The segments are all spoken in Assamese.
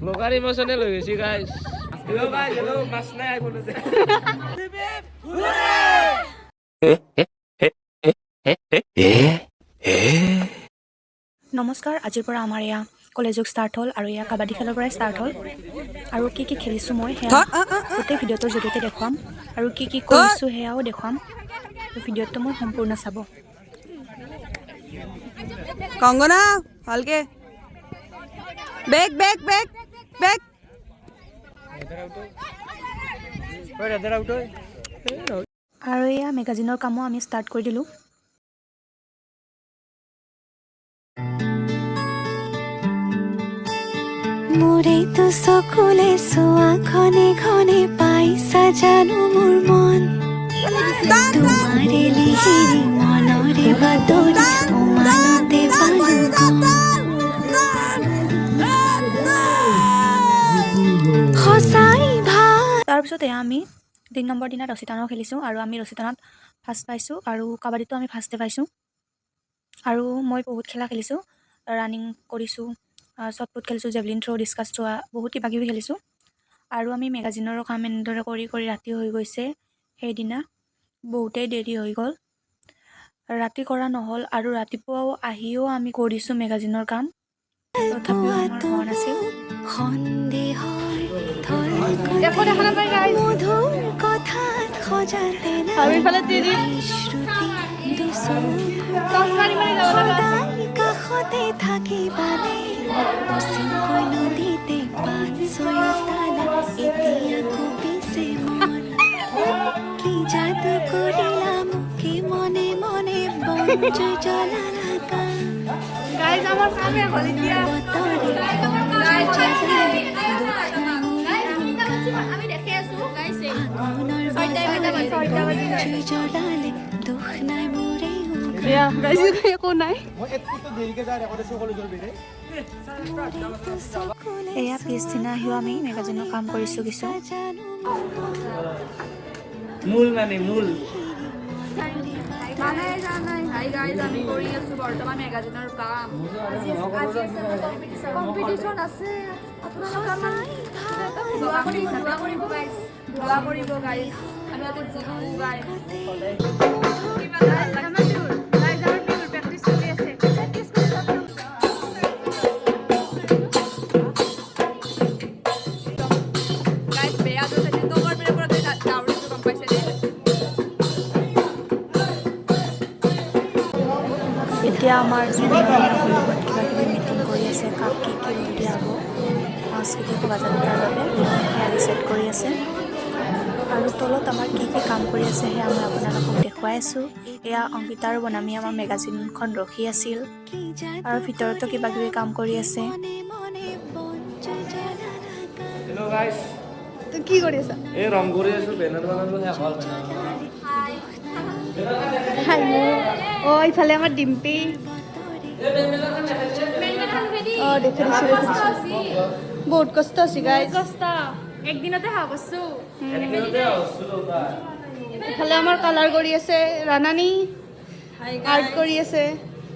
লোকাল ইমোশনেল হৈ গৈছে গাইজ হেল্ল' গাইজ হেল্ল' মাছ নাই আইফোনতে নমস্কাৰ আজিৰ পৰা আমাৰ এয়া কলেজ ষ্টাৰ্ট হ'ল আৰু এয়া কাবাডী খেলৰ পৰাই ষ্টাৰ্ট হ'ল আৰু কি খেলিছোঁ মই সেয়া গোটেই ভিডিঅ'টোৰ জৰিয়তে দেখুৱাম আৰু কি কৰিছোঁ সেয়াও দেখুৱাম ভিডিঅ'টো মোৰ সম্পূৰ্ণ চাব কংগনা ভালকে বেক বেক বেক বেক আৰু এয়া মেগাজিনৰ কামো আমি ষ্টাৰ্ট কৰি দিলোঁ মোৰে তো চকুলে চোৱা ঘনে ঘনে পাইছা জানো মোৰ মন তোমাৰে লিহিৰি মনৰে বাতৰি উমানতে পালো সঁচাই ভাল তাৰপিছত এয়া আমি 3 নম্বৰ দিনা ৰছীটানো খেলিছোঁ আৰু আমি ৰছীটানত ফাৰ্ষ্ট পাইছোঁ আৰু কাবাডীটো আমি ফাৰ্ষ্টে পাইছোঁ আৰু মই বহুত খেলা খেলিছোঁ ৰানিং কৰিছোঁ শ্বটপুট খেলিছোঁ জেভলিন থ্ৰ' ডিছকাছ থ্ৰ' বহুত কিবা কিবি খেলিছোঁ আৰু আমি মেগাজিনৰ কাম এনেদৰে কৰি ৰাতি হৈ গৈছে সেইদিনা বহুতেই দেৰি হৈ গ'ল ৰাতি কৰা নহ'ল আৰু ৰাতিপুৱাও আহিও আমি কৰিছোঁ মেগাজিনৰ কাম তথাপিও আমাৰ হোৱা নাছিল সন্দেহৰ মধুৰ কথাত সজাতে শ্ৰুতি সদায় কাষতে থাকিবানে অচিনকৈ নদীতে পাত ছয়তালা এতিয়া কপিছে মন কি যাদু কৰিলা মোকে মনে মনে বঞ্চ জ্বলালা গাইজ আমার সামনে হলি দিয়া আমি দেখে আছো গাইজ জ্বলালে দুখ নাই মোৰে গাইজ একো নাই এয়া পিছদিনা আহিও আমি মেগাজিনৰ কাম কৰিছোঁ কিছু মূল মানে মূল হাই গাইজ আমি কৰি আছো বৰ্তমান মেগাজিনৰ কাম কম্পিটিশ্যন আছে দোৱা কৰিব গাইজ আমি ইয়াতে জিকো গাইজ এতিয়া আমাৰ কিবা কিবি মিটিং কৰি আছে কাক কি উলিয়াব সাংস্কৃতিক সজাগতাৰ বাবে সেয়া ডিচাইড কৰি আছে আৰু তলত আমাৰ কি কাম কৰি আছে সেয়া মই আপোনালোকক দেখুৱাই আছোঁ এয়া অংকিতা আৰু বনামী আমাৰ মেগাজিনখন ৰখি আছিল আৰু ভিতৰতো কিবা কিবি কাম কৰি আছে হেল্ল' গাইজ তই কি কৰি আছা এই ৰং কৰি আছোঁ বেনাৰ বনালোঁ শেষ হ'ল অ ইফালে আমাৰ ডিম্পি দেখি বহুত কষ্ট আছে গাইজ একদিনতে হাঁহ বস্তু ইফালে আমাৰ কালাৰ কৰি আছে ৰাণানী আৰ্ট কৰি আছে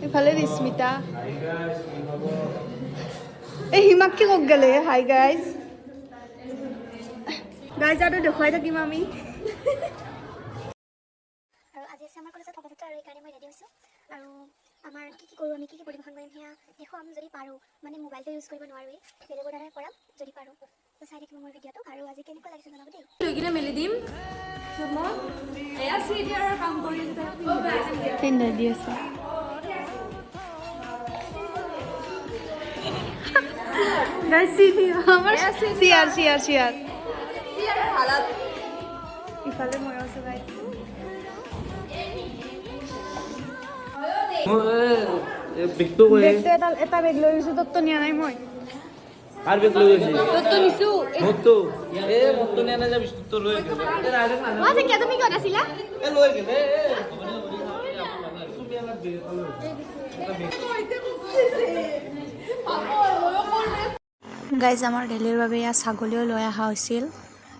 ইফালে ৰিস্মিতা এই হিমাক কি কক গেলে হাই গাইজ আৰু দেখুৱাই থাকিম আমি আৰু আজি আছে আমাৰ কলেজত শোভাযাত্ৰা আৰু এইকাৰণে মই ৰেডি হৈছোঁ আৰু আমাৰ কি কৰোঁ আমি কি পৰিৱেশন কৰিম সেয়া দেখুৱাম যদি পাৰোঁ মানে মোবাইলটো ইউজ কৰিব নোৱাৰোৱেই বেলেগৰ দ্বাৰাই কৰাম যদি পাৰোঁ তো চাই থাকিব মোৰ ভিডিঅ'টো আৰু আজি কেনেকুৱা লাগিছে জনাব দেই লৈ কিনে মেলি দিম এয়া চিৰিয়াৰৰ কাম কৰি দি আছে চিয়াৰ ইফালে মই আছোঁ গাইজ বেগটো এটা বেগ লৈ গৈছোঁ তোকতো নিয়া নাই মই কাৰ বেগ লৈ গৈছে তোকতো নিছোঁ মোৰতো মোৰতো নিয়া নাই যে বিস্কুটটো লৈ গ'লে তুমি ক'ত আছিলা লৈ গ'লে গাইজ আমাৰ ডেইলিৰ বাবে এয়া ছাগলীও লৈ অহা হৈছিল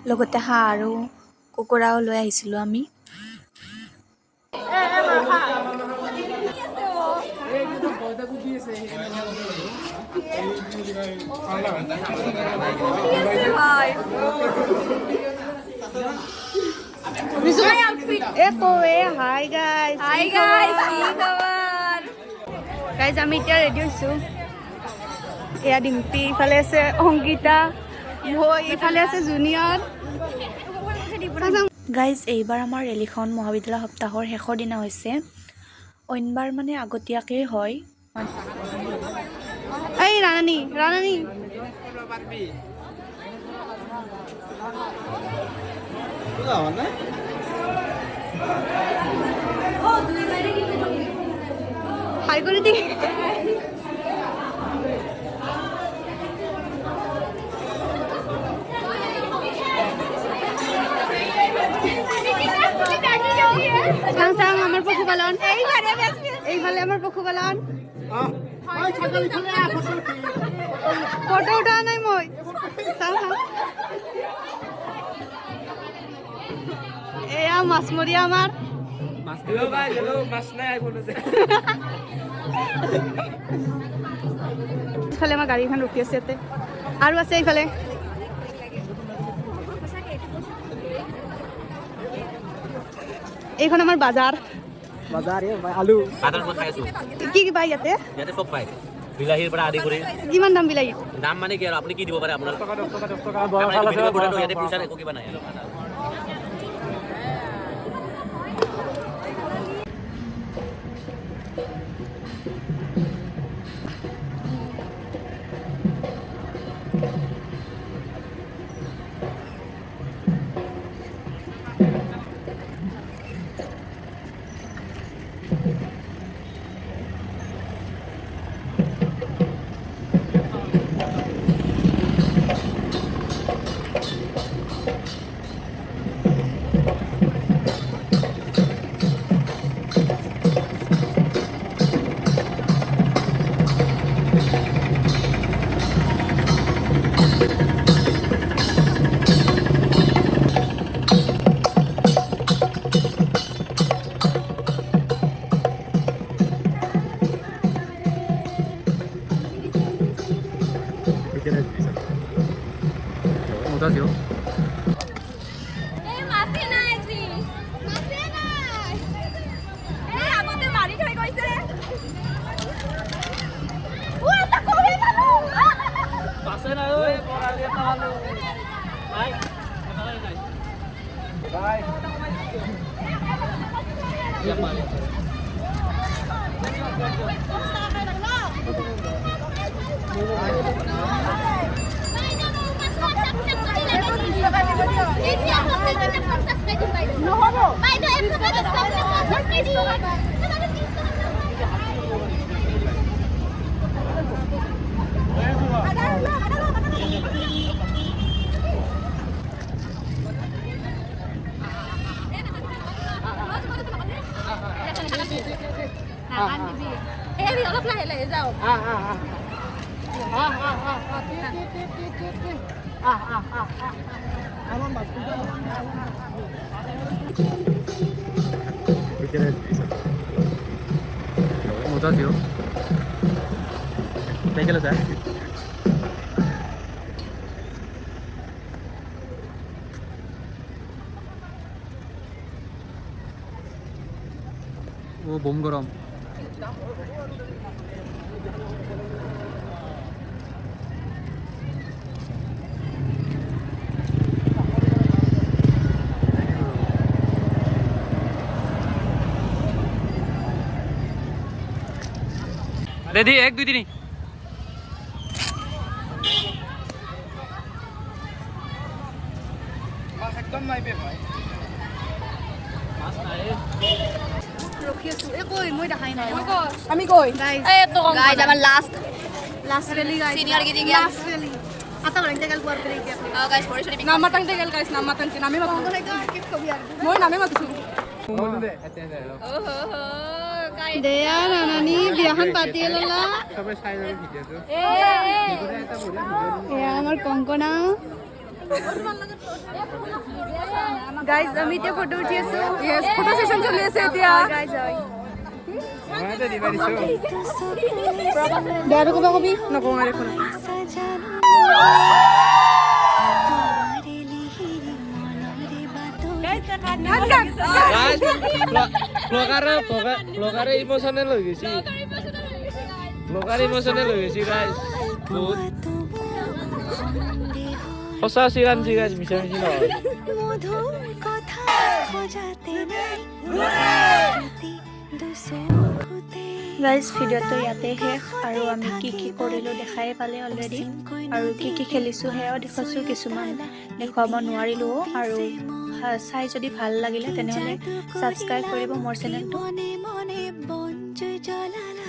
লগতে হাঁহ আৰু কুকুৰাও লৈ আহিছিলোঁ আমি হাই গাইজ গাইজ আমি এতিয়া ৰেডি হৈছোঁ এয়া ডিম্পি ইফালে আছে অংকিতা মই ইফালে আছে জুনিয়ৰ গাইজ এইবাৰ আমাৰ ৰেলীখন মহাবিদ্যালয় সপ্তাহৰ শেষৰ দিনা হৈছে অইনবাৰ মানে আগতীয়াকৈ হয় এই ৰাণী হাই কৰে দি সাং আমাৰ পশুপালন এইফালে আমাৰ পশুপালন ফটো উঠা নাই মই চাও এয়া মাছমৰীয়া আমাৰ ইফালে আমাৰ গাড়ীখন ৰখি আছে ইয়াতে আৰু আছে এইফালে এইখন আমাৰ বাজাৰ আলু আদাৰ কথা খাইছো কি কি পাই ইয়াতে সব পায় বিলাহীৰ পৰা আদি কৰি কিমান দাম বিলাহী দাম মানে কি আৰু আপুনি কি দিব পাৰে আপোনাৰ 10 টকা ইয়াতে পইচা একো কিবা নাই অলপ লাহে লাহে যাও মজা দিও দেখে লো যায় ও বোম গরম रेडी 1 2 3 মাছ একদম নাই বে ভাই মাছ নাই ৰখি আছো এ কই মই দেখাই নাই আমি কই গাইজ এই তো গাইজ আমাৰ লাষ্ট ৰেলি গাইজ সিনিয়ৰ গিদি গিয়া লাষ্ট ৰেলি আটা বৰংতে গাল পোৱাৰ কৰি এতিয়া গাইস পরে সরি নাম মাতাংতে গেল গাইস নাম মাতাংতে নামে মাতু মই নামে মাতুছো ওহো গাইস দেয়া নানানি বিয়াখন পাতি ললা সবে চাই যাবে ভিডিওটো এ আমাৰ কংকনা গাইজ আমি এতিয়া ফটো উঠি আছো ইয়েস ফটো সেশন চলি আছে এতিয়া গাইজ হয় বেয়াটো ক'বা কবি নকওঁ আৰু দেখোন গাইজ ব্লগাৰে ইমোচনেল হৈ গৈছে গাইজ বহুত সঁচা চিৰাঞ্চি গাইজ মিছা মিছি নহয় মধুৰ কথা খোজাতে নাই ৰাতি দুচকুতে গাইজ ভিডিঅ'টো ইয়াতে শেষ আৰু আমি কি কি কৰিলোঁ দেখাই পালে অলৰেডি আৰু কি কি খেলিছোঁ সেয়াও দেখুৱাইছোঁ কিছুমান দেখুৱাব নোৱাৰিলোঁ আৰু চাই যদি ভাল লাগিলে তেনেহ'লে ছাবস্ক্ৰাইব কৰিব মোৰ চেনেলটো মনে মনে বন জ্বলালে